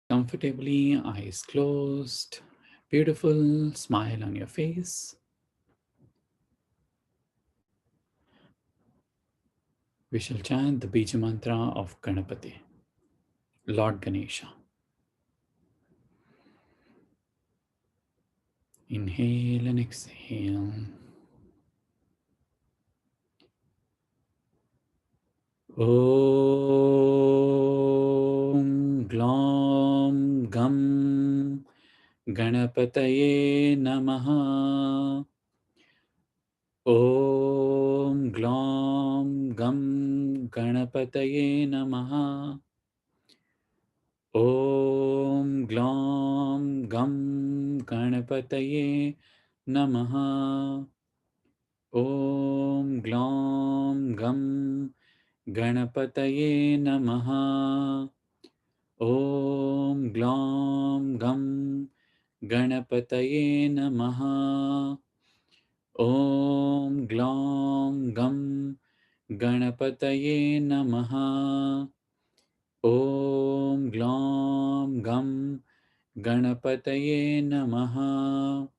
Comfortably, eyes closed, beautiful smile on your face. We shall chant the Bija Mantra of Ganapati, Lord Ganesha. Inhale and exhale. Om Glom Gam Ganapataye Namaha. Om Glom Gam Ganapataye Namaha. Om Glom Gam Ganapataye Namaha. Om Glom Gam Ganapataye Namaha. Om Glom Gam Ganapataye Namaha. Om Glom Gam Ganapataye Namaha. Om Glom Gam Ganapataye Namaha.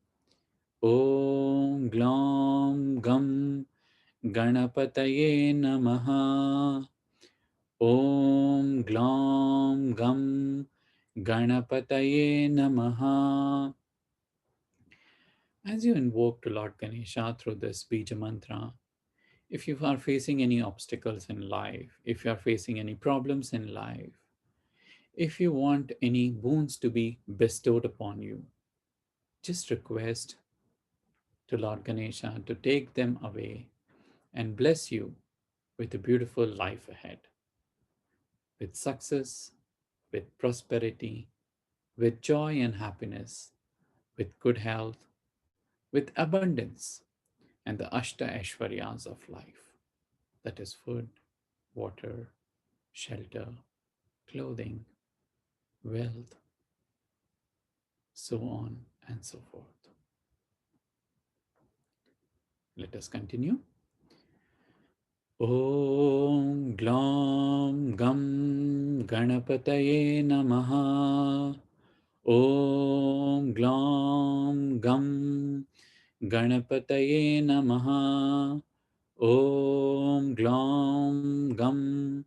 Om Glom Gam Ganapataye Namaha. Om Glom Gam Ganapataye Namaha. As you invoke to Lord Ganesha through this Bija mantra, if you are facing any obstacles in life, if you are facing any problems in life, if you want any boons to be bestowed upon you, just request to Lord Ganesha to take them away and bless you with a beautiful life ahead, with success, with prosperity, with joy and happiness, with good health, with abundance, and the Ashta Aishwaryas of life, that is food, water, shelter, clothing, wealth, so on and so forth. Let us continue. Om Glom Gam Ganapataye Namaha. Om Glom Gam Ganapataye Namaha. Om Glom Gam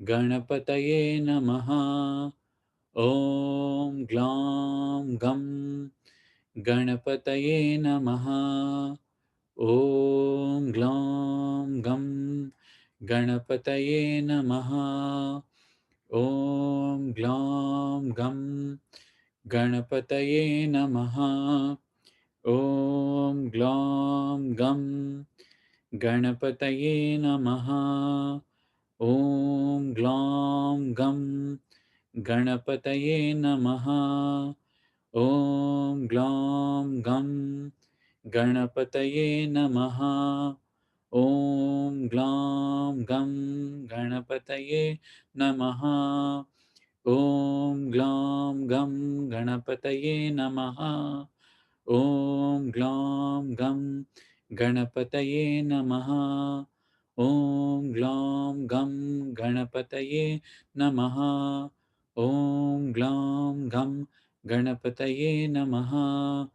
Ganapataye Namaha. Om Glom Gam Ganapataye Namaha. Om Glom Gam Ganapataye Namaha. Om Glom Gam Ganapataye Namaha. Om Glom Gam Ganapataye Namaha. Om Glom Gam Ganapataye Namaha. Om Glom Gam Ganapataye Namaha. Om Glom Gam Ganapataye Namaha. Om Glom Gam Ganapataye Namaha. Om Glom Gam Ganapataye Namaha. Om Glom Gam Ganapataye Namaha. Om Glom Gam Ganapataye Namaha.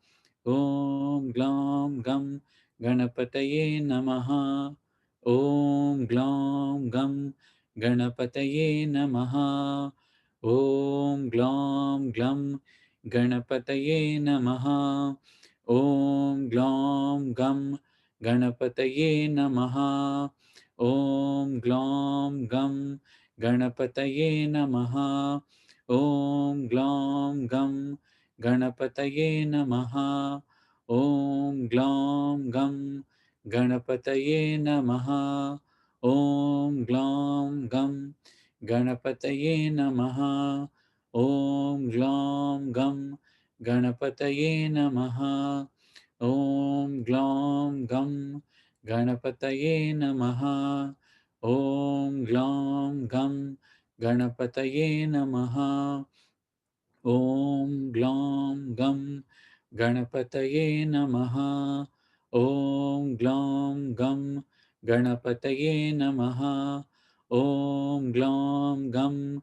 Om Glom Gam Ganapataye Namaha. Om Glom Gam Ganapataye Namaha. Om Glom Glam Ganapataye Namaha. Om Glom Gam Ganapataye Namaha. Om Glom Gam Ganapataye Namaha. Om Glom Gam Ganapataye Namaha. Om Glom Gam Ganapataye Namaha. Om Glom Gam Ganapataye Namaha. Om Glom Gam Ganapataye Namaha. Om Glom Gam Ganapataye Namaha. Om Glom Gam Ganapataye Namaha. Om Glom Gam Ganapataye Namaha. Om Glom Gam Ganapataye Namaha. Om Glom Gam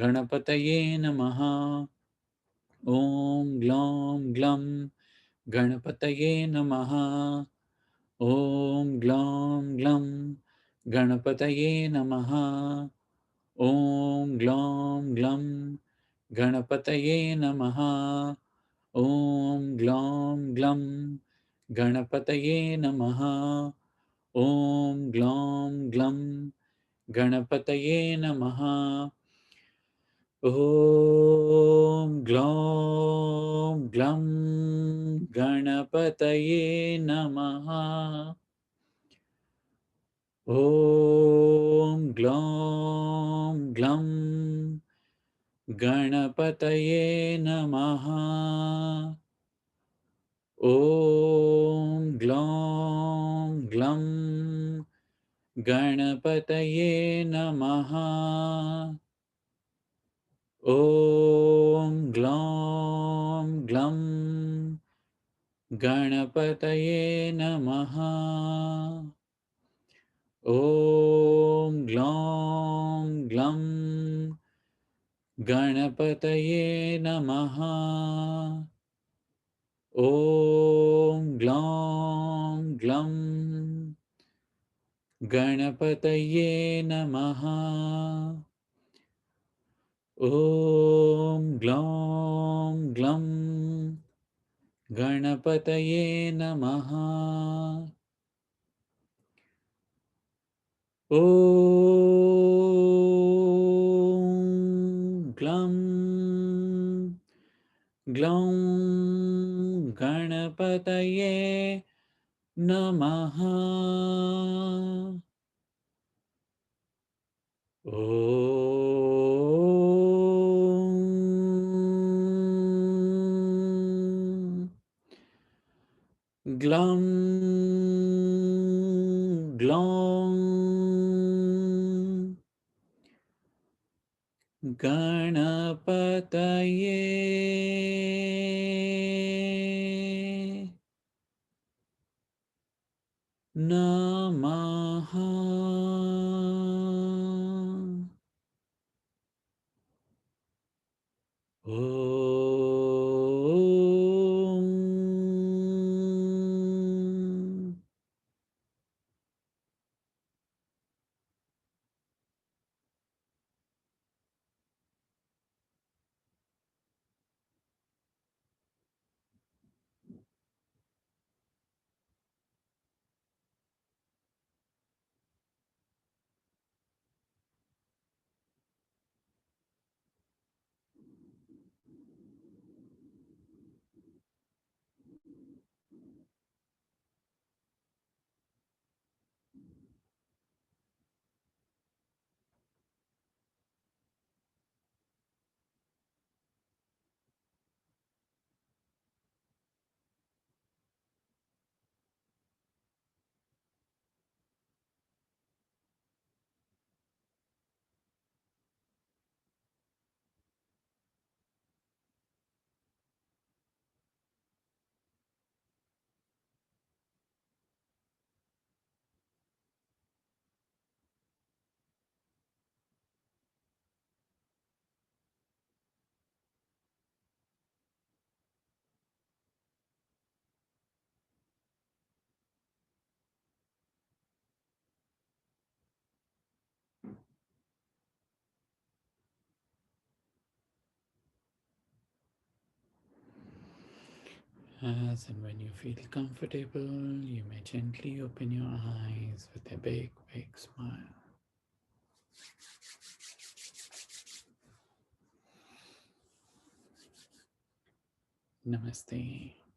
गणपतये नमः। ॐ ग्लौं ग्लं गणपतये नमः। ॐ ग्लौं ग्लं गणपतये नमः। ॐ ग्लौं ग्लं गणपतये नमः। ॐ ग्लौं ग्लं गणपतये नमः। ॐ ग्लौं ग्लं गणपतये नमः। ॐ ग्लौं ग्लं गणपतये नमः। ॐ ग्लौं ग्लं गणपतये नमः। ॐ ग्लौं ग्लं गणपतये नमः। ॐ ग्लौं ग्लं गणपतये नमः। ॐ ग्लौं ग्लं गणपतये नमः। ॐ ग्लौं ग्लं गणपतये नमः। ॐ ग्लौं ग्लं गणपतये नमः। ॐ ग्लं ग्लौं गणपतये नमः। ॐ ग्लं ग्लौं गणपतये नमः। ॐ As and when you feel comfortable, you may gently open your eyes with a big, big smile. Namaste.